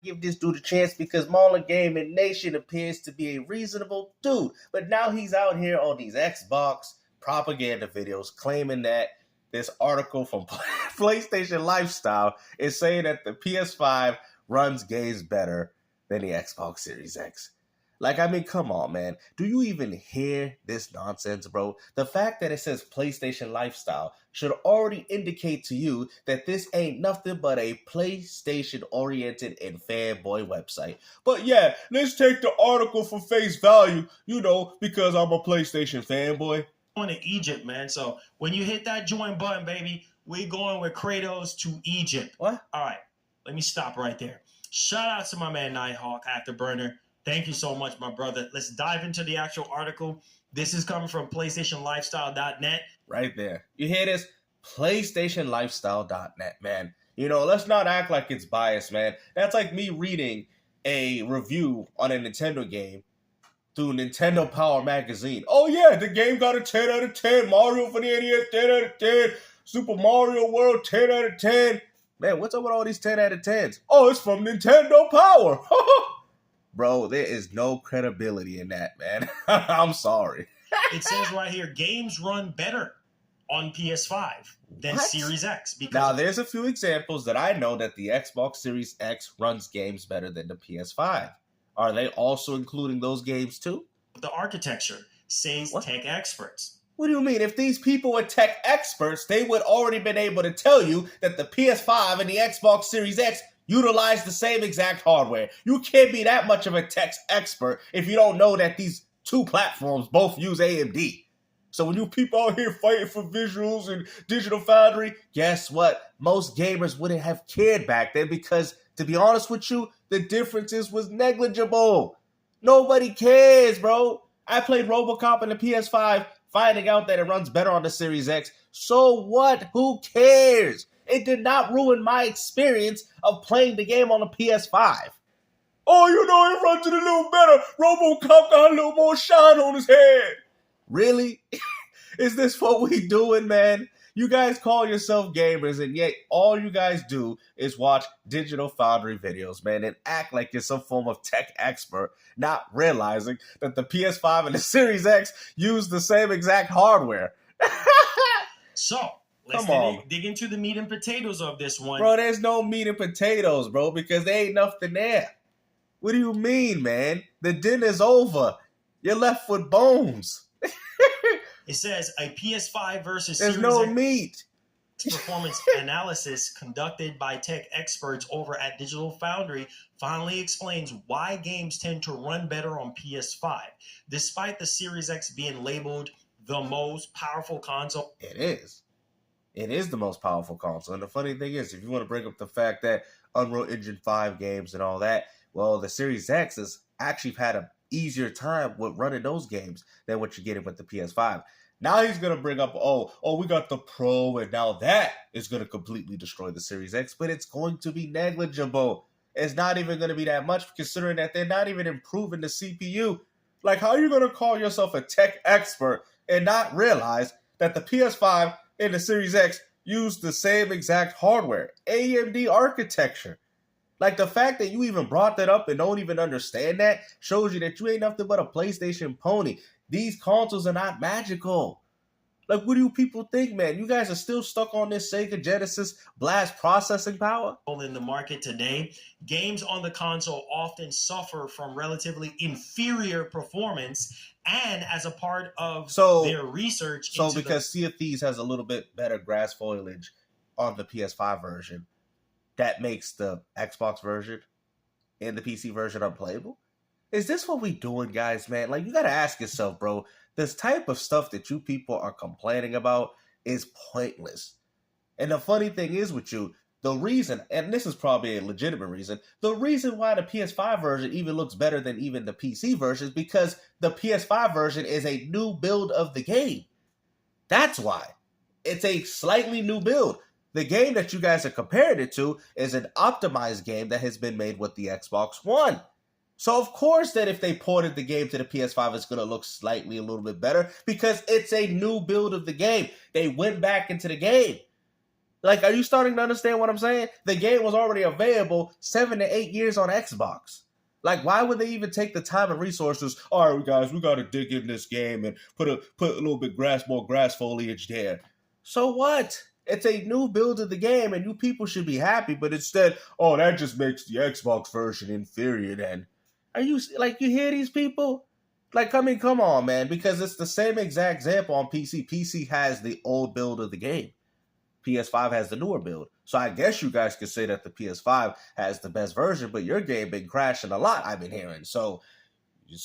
give this dude a chance because MarlonGamingNation appears to be a reasonable dude. But now he's out here on these Xbox propaganda videos claiming that this article from PlayStation Lifestyle is saying that the PS5 runs games better than the Xbox Series X. Like, I mean, come on, man. Do you even hear this nonsense, bro? The fact that it says PlayStation Lifestyle should already indicate to you that this ain't nothing but a PlayStation-oriented and fanboy website. But yeah, let's take the article for face value, because I'm a PlayStation fanboy. Going to Egypt, man. So when you hit that join button, baby, we're going with Kratos to Egypt. What? All right, let me stop right there. Shout out to my man Nighthawk, Afterburner. Thank you so much, my brother. Let's dive into the actual article. This is coming from PlayStationLifestyle.net. Right there. You hear this? PlayStationLifestyle.net, man. Let's not act like it's biased, man. That's like me reading a review on a Nintendo game through Nintendo Power Magazine. Oh yeah, the game got a 10 out of 10. Mario for the NES, 10 out of 10. Super Mario World, 10 out of 10. Man, what's up with all these 10 out of 10s? Oh, it's from Nintendo Power. Bro, there is no credibility in that, man. I'm sorry. It says right here, games run better on PS5 than Series X. Now, there's a few examples that I know that the Xbox Series X runs games better than the PS5. Are they also including those games too? The architecture, says tech experts. What do you mean? If these people were tech experts, they would already been able to tell you that the PS5 and the Xbox Series X utilize the same exact hardware. You can't be that much of a tech expert if you don't know that these two platforms both use AMD. So when you people out here fighting for visuals and Digital Foundry, guess what? Most gamers wouldn't have cared back then because, to be honest with you, the differences was negligible. Nobody cares, bro. I played RoboCop on the PS5, finding out that it runs better on the Series X. So what? Who cares? It did not ruin my experience of playing the game on the PS5. Oh, it runs it a little better. RoboCop got a little more shine on his head. Really? Is this what we doing, man? You guys call yourself gamers, and yet all you guys do is watch Digital Foundry videos, man, and act like you're some form of tech expert, not realizing that the PS5 and the Series X use the same exact hardware. So, let's dig into the meat and potatoes of this one. Bro, there's no meat and potatoes, bro, because there ain't nothing there. What do you mean, man? The dinner's over. You're left with bones. It says a PS5 versus There's Series no X meat. performance analysis conducted by tech experts over at Digital Foundry finally explains why games tend to run better on PS5, despite the Series X being labeled the most powerful console. It is. It is the most powerful console. And the funny thing is, if you want to bring up the fact that Unreal Engine 5 games and all that, well, the Series X has actually had an easier time with running those games than what you're getting with the PS5. Now he's going to bring up, we got the Pro, and now that is going to completely destroy the Series X, but it's going to be negligible. It's not even going to be that much, considering that they're not even improving the CPU. Like, how are you going to call yourself a tech expert and not realize that the PS5 and the Series X use the same exact hardware, AMD architecture? Like, the fact that you even brought that up and don't even understand that shows you that you ain't nothing but a PlayStation pony. These consoles are not magical. Like, what do you people think, man? You guys are still stuck on this Sega Genesis blast processing power? In the market today, games on the console often suffer from relatively inferior performance, and as a part of their research. So because Sea of Thieves has a little bit better grass foliage on the PS5 version, that makes the Xbox version and the PC version unplayable? Is this what we doing, guys, man? Like, you gotta ask yourself, bro, this type of stuff that you people are complaining about is pointless. And the funny thing is with you, the reason, and this is probably a legitimate reason, the reason why the PS5 version even looks better than even the PC version is because the PS5 version is a new build of the game. That's why. It's a slightly new build. The game that you guys are comparing it to is an optimized game that has been made with the Xbox One. So of course that if they ported the game to the PS5, it's going to look slightly a little bit better because it's a new build of the game. They went back into the game. Like, are you starting to understand what I'm saying? The game was already available 7 to 8 years on Xbox. Like, why would they even take the time and resources? All right, guys, we got to dig in this game and put a little bit more grass foliage there. So what? It's a new build of the game, and you people should be happy. But instead, oh, that just makes the Xbox version inferior. Then, are you like you hear these people? Like, I mean, come on, man, because it's the same exact example on PC. PC has the old build of the game. PS5 has the newer build. So I guess you guys could say that the PS5 has the best version, but your game been crashing a lot, I've been hearing. So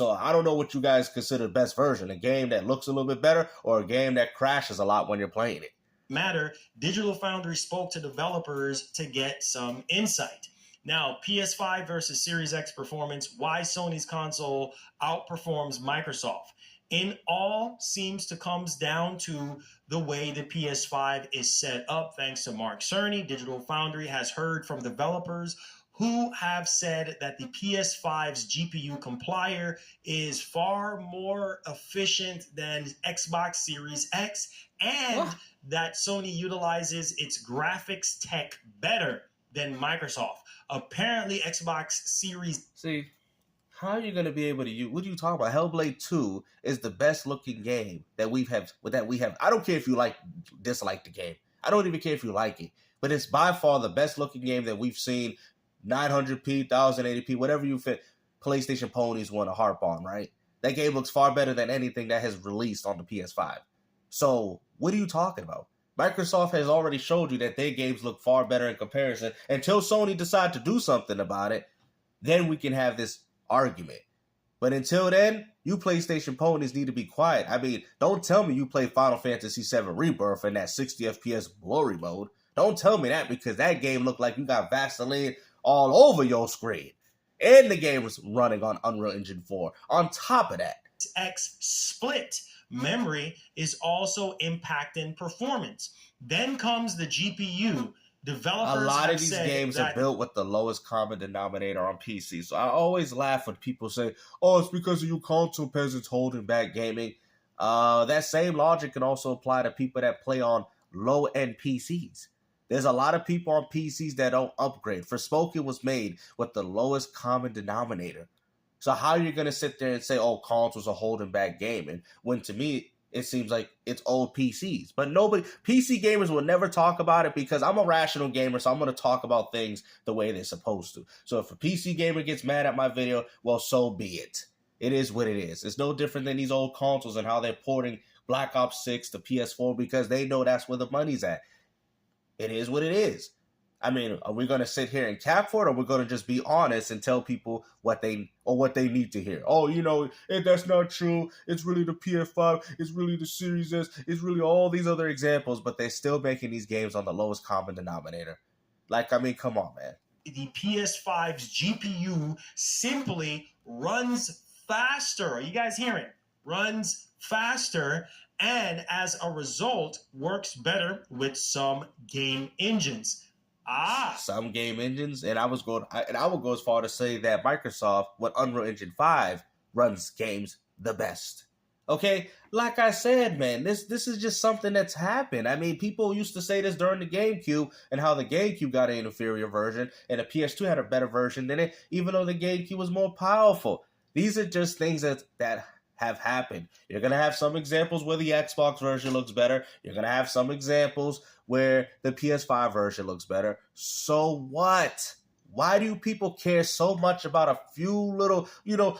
I don't know what you guys consider the best version. A game that looks a little bit better or a game that crashes a lot when you're playing it. Matter, Digital Foundry spoke to developers to get some insight. Now, PS5 versus Series X performance, why Sony's console outperforms Microsoft. In all, seems to comes down to the way the PS5 is set up. Thanks to Mark Cerny, Digital Foundry has heard from developers who have said that the PS5's GPU compiler is far more efficient than Xbox Series X, and that Sony utilizes its graphics tech better than Microsoft. Apparently, Xbox Series... See, how are you going to be able to use... What are you talking about? Hellblade 2 is the best looking game that we have. I don't care if you dislike the game. I don't even care if you like it. But it's by far the best looking game that we've seen. 900p, 1080p, whatever you fit. PlayStation ponies want to harp on, right? That game looks far better than anything that has released on the PS5. So, what are you talking about? Microsoft has already showed you that their games look far better in comparison. Until Sony decides to do something about it, then we can have this argument. But until then, you PlayStation ponies need to be quiet. I mean, don't tell me you play Final Fantasy VII Rebirth in that 60 FPS blurry mode. Don't tell me that, because that game looked like you got Vaseline all over your screen. And the game was running on Unreal Engine 4. On top of that, X split memory is also impacting performance. Then comes the GPU. Developers a lot of these games are built with the lowest common denominator on PC. So I always laugh when people say, oh, it's because of you console peasants holding back gaming. That same logic can also apply to people that play on low-end PCs. There's a lot of people on PCs that don't upgrade. Forspoken was made with the lowest common denominator. So how are you going to sit there and say, oh, consoles are holding back gaming, when to me, it seems like it's old PCs. But PC gamers will never talk about it, because I'm a rational gamer, so I'm going to talk about things the way they're supposed to. So if a PC gamer gets mad at my video, well, so be it. It is what it is. It's no different than these old consoles and how they're porting Black Ops 6 to PS4, because they know that's where the money's at. It is what it is. I mean, are we going to sit here and cap for it, or we're going to just be honest and tell people what they need to hear? Oh, that's not true. It's really the PS5. It's really the Series S. It's really all these other examples, but they're still making these games on the lowest common denominator. Like, I mean, come on, man. The PS5's GPU simply runs faster. Are you guys hearing? Runs faster, and as a result, works better with some game engines. Some game engines, and I would go as far to say that Microsoft, with Unreal Engine 5, runs games the best. Okay, like I said, man, this is just something that's happened. I mean, people used to say this during the GameCube, and how the GameCube got an inferior version, and the PS2 had a better version than it, even though the GameCube was more powerful. These are just things that have happened. You're going to have some examples where the Xbox version looks better. You're going to have some examples where the PS5 version looks better. So what? Why do people care so much about a few little,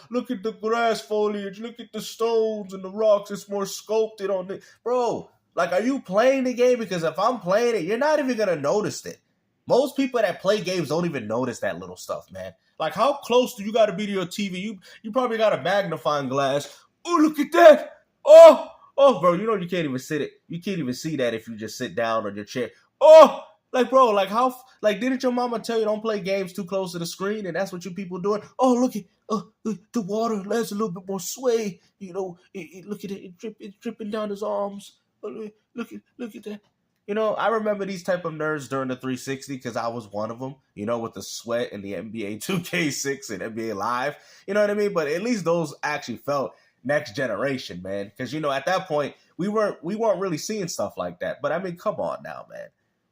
look at the grass foliage, look at the stones and the rocks, it's more sculpted on it. Bro, like, are you playing the game? Because if I'm playing it, you're not even going to notice it. Most people that play games don't even notice that little stuff, man. Like, how close do you got to be to your TV? You probably got a magnifying glass. Oh, look at that. Oh, bro, you can't even you can't even see that if you just sit down on your chair. Oh, like, bro, like, how, like, didn't your mama tell you don't play games too close to the screen, and that's what you people doing? Oh, look at the water has a little bit more sway. Look at it, it's dripping down his arms. Look at that. I remember these type of nerds during the 360, because I was one of them, with the sweat and the NBA 2K6 and NBA Live. You know what I mean? But at least those actually felt next generation, man. Because, at that point, we weren't really seeing stuff like that. But, I mean, come on now, man.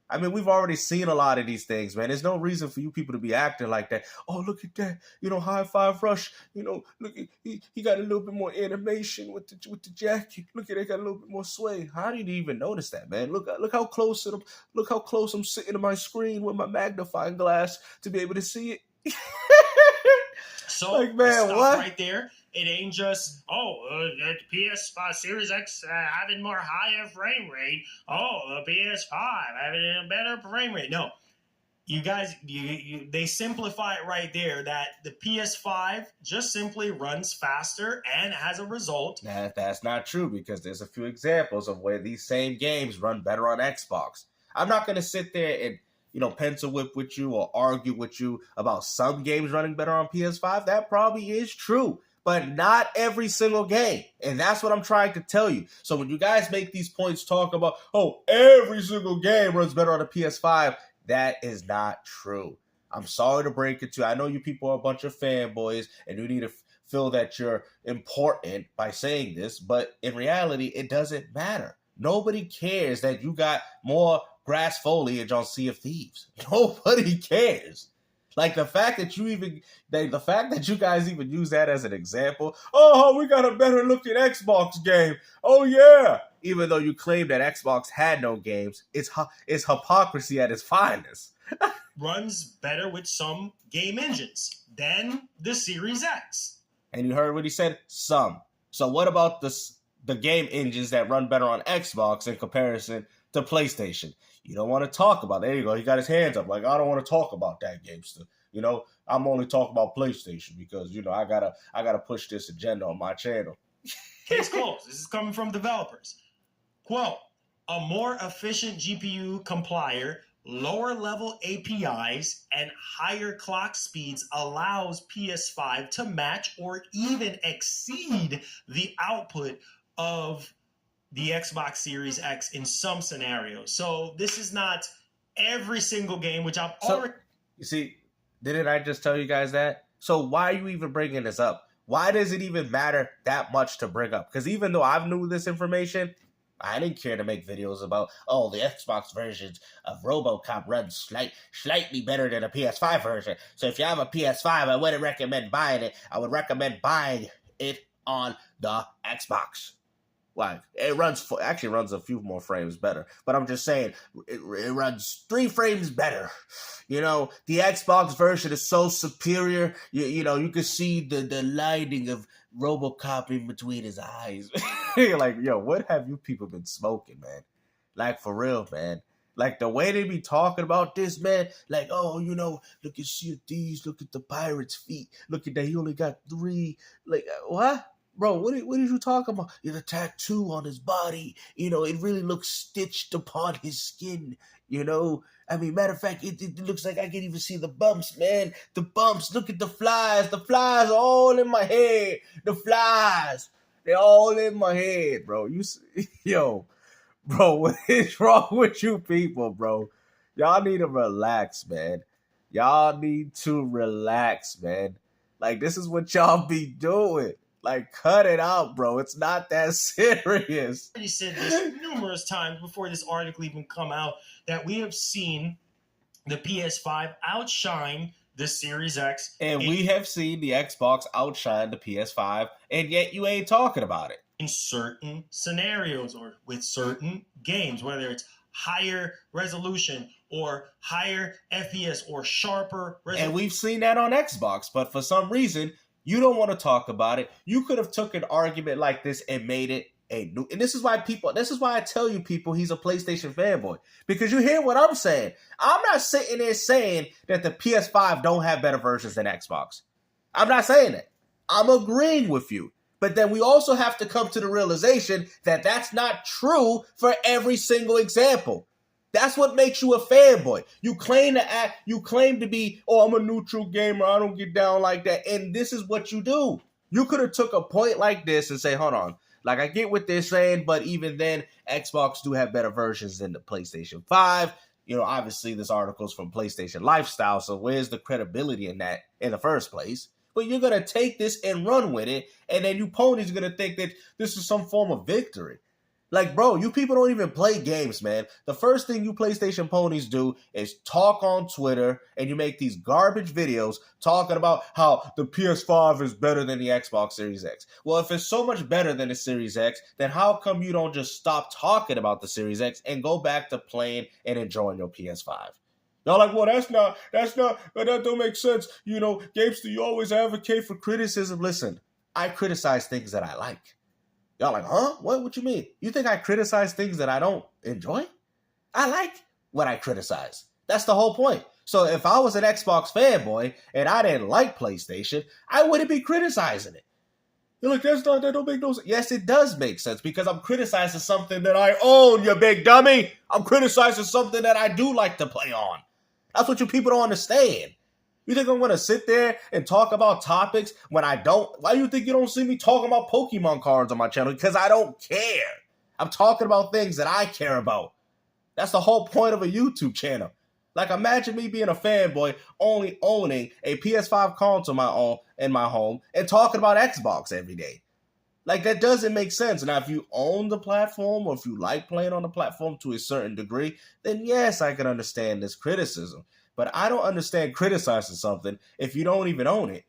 I mean, we've already seen a lot of these things, man. There's no reason for you people to be acting like that. Oh, look at that. High five rush. Look at he got a little bit more animation with the jacket. Look at it, got a little bit more sway. How did you even notice that, man? Look how close I'm sitting to my screen with my magnifying glass to be able to see it. So, like, man, stop what? right there. It ain't just, PS5 Series X having more higher frame rate. Oh, the PS5 having a better frame rate. No, you guys, they simplify it right there that the PS5 just simply runs faster, and as a result, That's not true, because there's a few examples of where these same games run better on Xbox. I'm not going to sit there and pencil whip with you or argue with you about some games running better on PS5. That probably is true, but not every single game. And that's what I'm trying to tell you. So when you guys make these points talk about, oh, every single game runs better on a PS5, that is not true. I'm sorry to break it to you. I know you people are a bunch of fanboys and you need to feel that you're important by saying this, but in reality, it doesn't matter. Nobody cares that you got more grass foliage on Sea of Thieves. Nobody cares. Like the fact that you guys even use that as an example. Oh, we got a better looking Xbox game. Oh yeah. Even though you claim that Xbox had no games, it's hypocrisy at its finest. runs better with some game engines than the Series X. And you heard what he said? Some. So what about the game engines that run better on Xbox in comparison to PlayStation? You don't want to talk about. There you go. He got his hands up. Like, I don't want to talk about that game stuff. I'm only talking about PlayStation because I gotta push this agenda on my channel. Case closed. This is coming from developers. Quote: a more efficient GPU compiler, lower level APIs, and higher clock speeds allows PS5 to match or even exceed the output of the Xbox Series X in some scenarios. So this is not every single game, which I've already... You see, didn't I just tell you guys that? So why are you even bringing this up? Why does it even matter that much to bring up? Because even though I knew this information, I didn't care to make videos about, oh, the Xbox versions of RoboCop runs slightly better than a PS5 version. So if you have a PS5, I wouldn't recommend buying it. I would recommend buying it on the Xbox. Like, it actually runs a few more frames better. But I'm just saying, it runs 3 frames better. The Xbox version is so superior. You can see the lighting of RoboCop in between his eyes. Like, yo, what have you people been smoking, man? Like, for real, man. Like, the way they be talking about this, man, like, oh, look at Sea of Thieves, look at the pirate's feet, look at that, he only got 3. Like, what? Bro, what did you talk about? The tattoo on his body, it really looks stitched upon his skin, I mean, matter of fact, it looks like I can even see the bumps, man. The bumps, look at the flies are all in my head. The flies, they're all in my head, bro. Yo, bro, what is wrong with you people, bro? Y'all need to relax, man. Y'all need to relax, man. Like, this is what y'all be doing. Like, cut it out, bro. It's not that serious. I already said this numerous times before this article even come out, that we have seen the PS5 outshine the Series X. And we have seen the Xbox outshine the PS5, and yet you ain't talking about it. In certain scenarios or with certain games, whether it's higher resolution or higher FPS or sharper resolution. And we've seen that on Xbox, but for some reason, you don't want to talk about it. You could have took an argument like this and made it a new. And this is why I tell you people he's a PlayStation fanboy. Because you hear what I'm saying. I'm not sitting there saying that the PS5 don't have better versions than Xbox. I'm not saying that. I'm agreeing with you. But then we also have to come to the realization that that's not true for every single example. That's what makes you a fanboy. You claim to be, oh, I'm a neutral gamer, I don't get down like that. And this is what you do. You could have took a point like this and say, hold on. Like, I get what they're saying, but even then, Xbox do have better versions than the PlayStation 5. Obviously, this article's from PlayStation Lifestyle, so where's the credibility in that in the first place? But you're going to take this and run with it, and then you ponies are going to think that this is some form of victory. Like, bro, you people don't even play games, man. The first thing you PlayStation ponies do is talk on Twitter, and you make these garbage videos talking about how the PS5 is better than the Xbox Series X. Well, if it's so much better than the Series X, then how come you don't just stop talking about the Series X and go back to playing and enjoying your PS5? Y'all like, well, that don't make sense. You know, Gamester, you always advocate for criticism. Listen, I criticize things that I like. Y'all like, huh? What you mean? You think I criticize things that I don't enjoy? I like what I criticize. That's the whole point. So if I was an Xbox fanboy and I didn't like PlayStation, I wouldn't be criticizing it. You're like, that don't make no sense. Yes, it does make sense because I'm criticizing something that I own, you big dummy. I'm criticizing something that I do like to play on. That's what you people don't understand. You think I'm going to sit there and talk about topics when I don't? Why do you think you don't see me talking about Pokemon cards on my channel? Because I don't care. I'm talking about things that I care about. That's the whole point of a YouTube channel. Like, imagine me being a fanboy only owning a PS5 console in my home and talking about Xbox every day. Like, that doesn't make sense. Now, if you own the platform or if you like playing on the platform to a certain degree, then yes, I can understand this criticism. But I don't understand criticizing something if you don't even own it.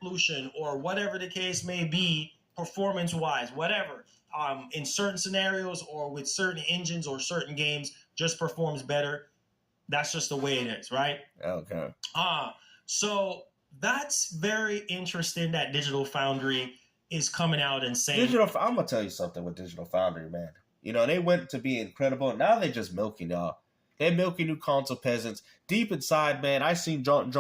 Solution or whatever the case may be, performance-wise, whatever, in certain scenarios or with certain engines or certain games, just performs better. That's just the way it is, right? Okay. So that's very interesting that Digital Foundry is coming out and saying... I'm going to tell you something with Digital Foundry, man. You know, they went to be incredible. Now they're just milking y'all. They're milking you console peasants. Deep inside, man, I seen John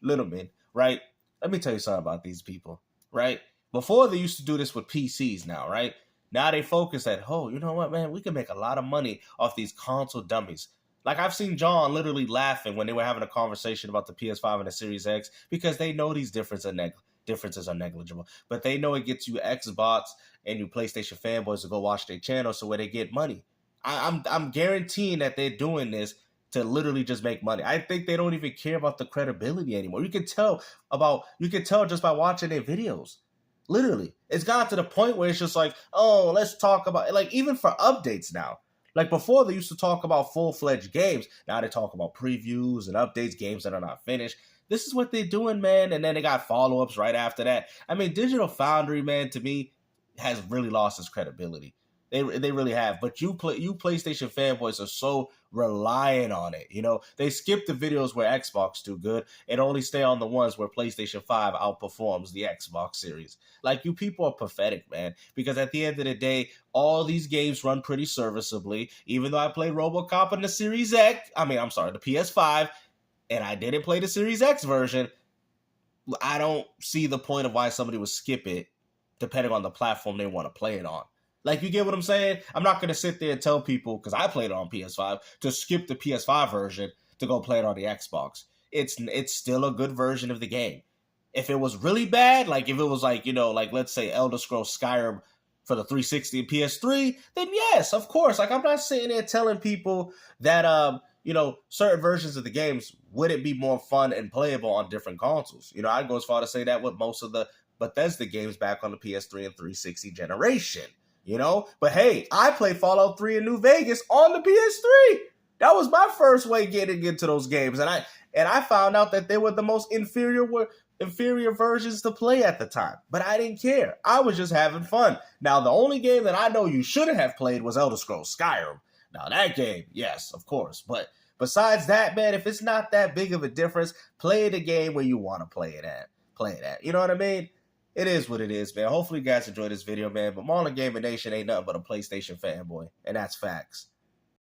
Littleman, right? Let me tell you something about these people, right? Before they used to do this with PCs now, right? Now they focus at, oh, you know what, man? We can make a lot of money off these console dummies. Like, I've seen John literally laughing when they were having a conversation about the PS5 and the Series X because they know these differences are negligible. But they know it gets you Xbox and you PlayStation fanboys to go watch their channel so where they get money. I'm guaranteeing that they're doing this to literally just make money. I think they don't even care about the credibility anymore. You can tell just by watching their videos. Literally. It's gotten to the point where it's just like, oh, let's talk about, like, even for updates now. Like, before they used to talk about full-fledged games. Now they talk about previews and updates, games that are not finished. This is what they're doing, man. And then they got follow-ups right after that. I mean, Digital Foundry, man, to me, has really lost its credibility. They really have. But you PlayStation fanboys are so reliant on it. You know, they skip the videos where Xbox do good and only stay on the ones where PlayStation 5 outperforms the Xbox series. Like, you people are pathetic, man. Because at the end of the day, all these games run pretty serviceably. Even though I played RoboCop on the Series X, the PS5, and I didn't play the Series X version, I don't see the point of why somebody would skip it depending on the platform they want to play it on. Like, you get what I'm saying? I'm not going to sit there and tell people, because I played it on PS5, to skip the PS5 version to go play it on the Xbox. It's still a good version of the game. If it was really bad, like if it was like, you know, like let's say Elder Scrolls Skyrim for the 360 and PS3, then yes, of course. Like, I'm not sitting there telling people that, you know, certain versions of the games wouldn't be more fun and playable on different consoles. You know, I'd go as far to say that with most of the Bethesda games back on the PS3 and 360 generation. You know, but hey, I played Fallout 3 in New Vegas on the PS3. That was my first way getting into those games, and I found out that they were the most inferior versions to play at the time. But I didn't care. I was just having fun. Now, the only game that I know you shouldn't have played was Elder Scrolls Skyrim. Now, that game, yes, of course, but besides that, man, if it's not that big of a difference, play the game where you want to play it at. You know what I mean? It is what it is, man. Hopefully you guys enjoyed this video, man. But MarlonGamingNation ain't nothing but a PlayStation fanboy. And that's facts.